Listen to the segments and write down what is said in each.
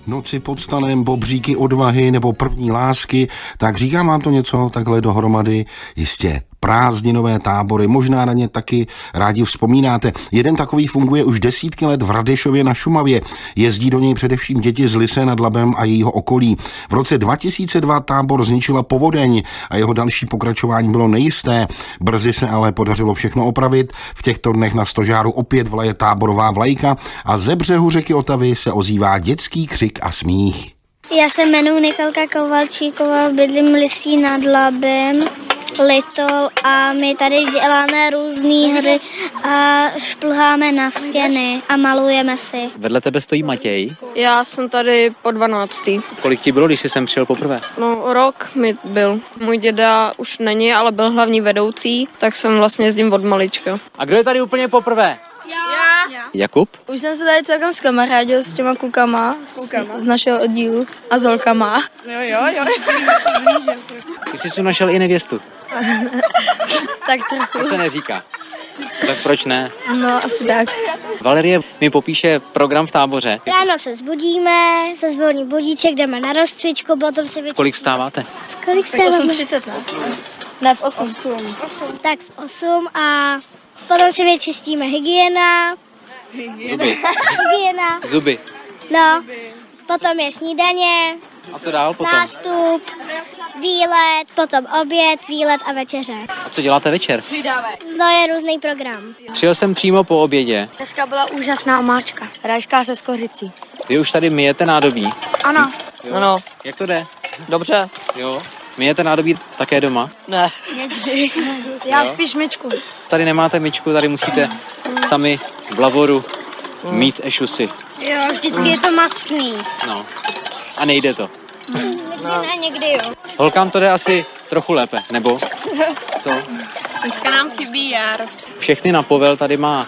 Noci pod stanem, Bobříky odvahy nebo První lásky, tak říkám vám to něco takhle dohromady? Jistě. Prázdninové tábory, možná na ně taky rádi vzpomínáte. Jeden takový funguje už desítky let v Radešově na Šumavě. Jezdí do něj především děti z Lysé nad Labem a jejího okolí. V roce 2002 tábor zničila povodeň a jeho další pokračování bylo nejisté. Brzy se ale podařilo všechno opravit. V těchto dnech na stožáru opět vlaje táborová vlajka a ze břehu řeky Otavy se ozývá dětský křik a smích. Já se jmenuji Nikolka Kovalčíková, bydlím v Lysí nad Labem, Litol, a my tady děláme různé hry a šplháme na stěny a malujeme si. Vedle tebe stojí Matěj. Já jsem tady po 12. Kolik ti bylo, když jsi sem přijel poprvé? No, rok mi byl. Můj děda už není, ale byl hlavní vedoucí, tak jsem vlastně jezdím od malička. A kdo je tady úplně poprvé? Já. Jakub? Už jsem se tady celkem zkamarádil s těma klukama z našeho oddílu a s holkama. Jo. Ty jsi tu našel i nevěstu. Tak trochu. To se neříká. Tak proč ne? No, asi tak. Valerie mi popíše program v táboře. Ráno se zbudíme, se zvolní budíček, jdeme na rozcvičku, potom si Kolik vstáváte? Kolik Tak 8:30, ne? Ne, v 8. Tak v 8 a potom si vyčistíme hygiena. Zuby. No, potom je snídaně, A co dál potom? nástup, výlet, potom oběd, výlet a večeře. A co děláte večer? To je různý program. Přijel jsem přímo po obědě. Dneska byla úžasná omáčka. Rajská se skořicí. Vy už tady myjete nádobí. Ano. Jo? Ano. Jak to jde? Dobře. Jo. Myjete nádobí také doma? Ne. Já Jo? spíš myčku. Tady nemáte myčku, tady musíte sami v lavoru mít ešusy. Jo, vždycky je to maskný. No. A nejde to. Ne, někdy jo. Holkám to jde asi trochu lépe, nebo? Co? Dneska nám chybí Jar. Všechny na povel tady má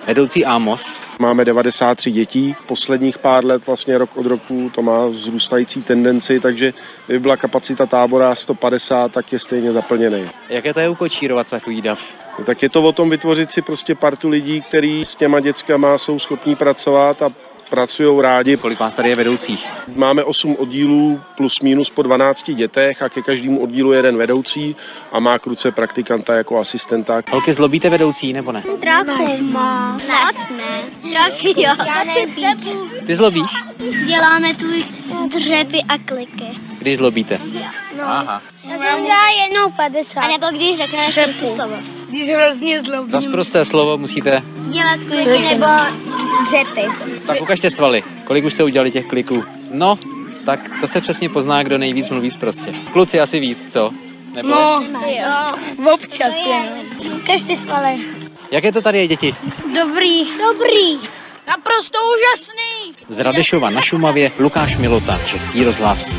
vedoucí Amos. Máme 93 dětí, posledních pár let, vlastně rok od roku, to má vzrůstající tendenci, takže kdyby byla kapacita tábora 150, tak je stejně zaplněný. Jaké to je ukočírovat takový dav? No, tak je to o tom vytvořit si prostě partu lidí, kteří s těma dětskama jsou schopní pracovat a pracují rádi. Kolik vás tady je vedoucích? Máme 8 oddílů plus minus po 12 dětech a ke každému oddílu jeden vedoucí a má k ruce praktikanta jako asistenta. Holky, zlobíte vedoucí, nebo ne? Trochu. Moc ne. Trochu jo. Já nejvíc. Ty zlobíš? Děláme tu dřepy a kliky. Když zlobíte? No. Aha. Já jsem dělala jednou 50. A nebo když řekneš prostě slovo. Když hrozně zlobím. Za sprosté slovo musíte... Dělat kliky nebo dřepy. Tak ukažte svaly. Kolik už jste udělali těch kliků? No, tak to se přesně pozná, kdo nejvíc mluví sprostě. Kluci asi víc, co? Nebo... No, občas jenom. Ukaž ty svaly. Jak je to tady, děti? Dobrý. Naprosto úžasný. Z Radešova na Šumavě Lukáš Milota, Český rozhlas.